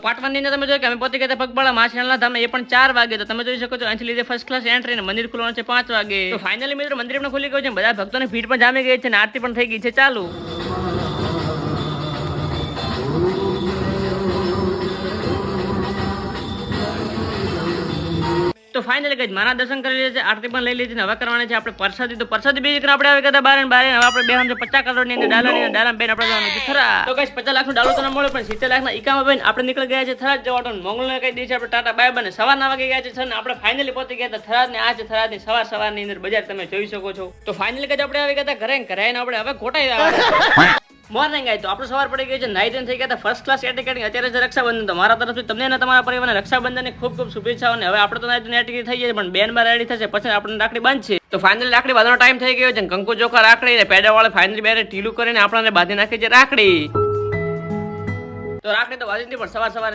Part 1 ની અંદર તમે જોયું કે અમે પહોંચી ગયા હતા પગપાળા માછીના ધામ એ પણ 4 વાગે. તો તમે જોઈ શકો છો અહીંથી લીધે ફર્સ્ટ ક્લાસ એન્ટ્રી અને મંદિર ખુલવાનું છે 5 વાગે. તો ફાઇનલી મિત્રો મંદિર પણ ખુલી ગયું છે, બધા ભક્તોની ભીડ પણ જામી ગઈ છે અને આરતી પણ થઈ ગઈ છે ચાલુ. તો ફાઇનલી ગઈ મારા દર્શન કરી લીધા છે, આરતી પણ લઈ લીધી. હવે કરવાની છે આપણે પ્રસાદી. તો પ્રસાદી બીજી કરીને આપણે આવી ગયા બારે હવે આપણે બેહવાનું છે 50 કરોડ ની અંદર ડાલાની બેન આપણે જવાનું છે થરા. તો ગાઈસ 50 લાખ નું ડાલો તો ના મળે, પણ 70 લાખ ના ઈકામાં બેન આપણે નીકળી ગયા છે થરાદ જવાનો. મંગળને કહી દઈએ આપણે ટાટા બાય બાય. સવારના વાગે ગયા છે અને આપણે ફાઇનલી પહોંચી ગયા હતા થરાદ ને. આ છે થરાદ ની સવારની અંદર બજાર, તમે જોઈ શકો છો. તો ફાઇનલી ગઈ આપણે આવી ગયા હતા ઘરે આવીને આપણે હવે ગોટાઈ આવ્યા મોર્નિંગ આવી. તો આપણે સવાર પડી ગઈ છે, નાઈ ધોઈને થઈ ગયા હતા ફર્સ્ટ ક્લાસ એટીકેટિંગ. અત્યારે છે રક્ષાબંધન, તો મારા તરફથી તમને અને તમારા પરિવારને રક્ષાબંધનની ખૂબ ખૂબ શુભેચ્છાઓ. અને હવે આપણે તો નાઈ ધોઈને એટીકેટ થઈ જાય, પણ બેન બાર રેડી થશે પછી આપણે રાખડી બાંધશે. તો ફાઇનલી રાખડી બાંધવાનો ટાઈમ થઈ ગયો છે. કંકુ ચોખા રાખડી ને પેડા વાળા ફાઇનલી બેરે ઢીલું કરીને આપણને બાંધી નાખી છે રાખડી. તો રાખડી તો બાંધી પણ સવાર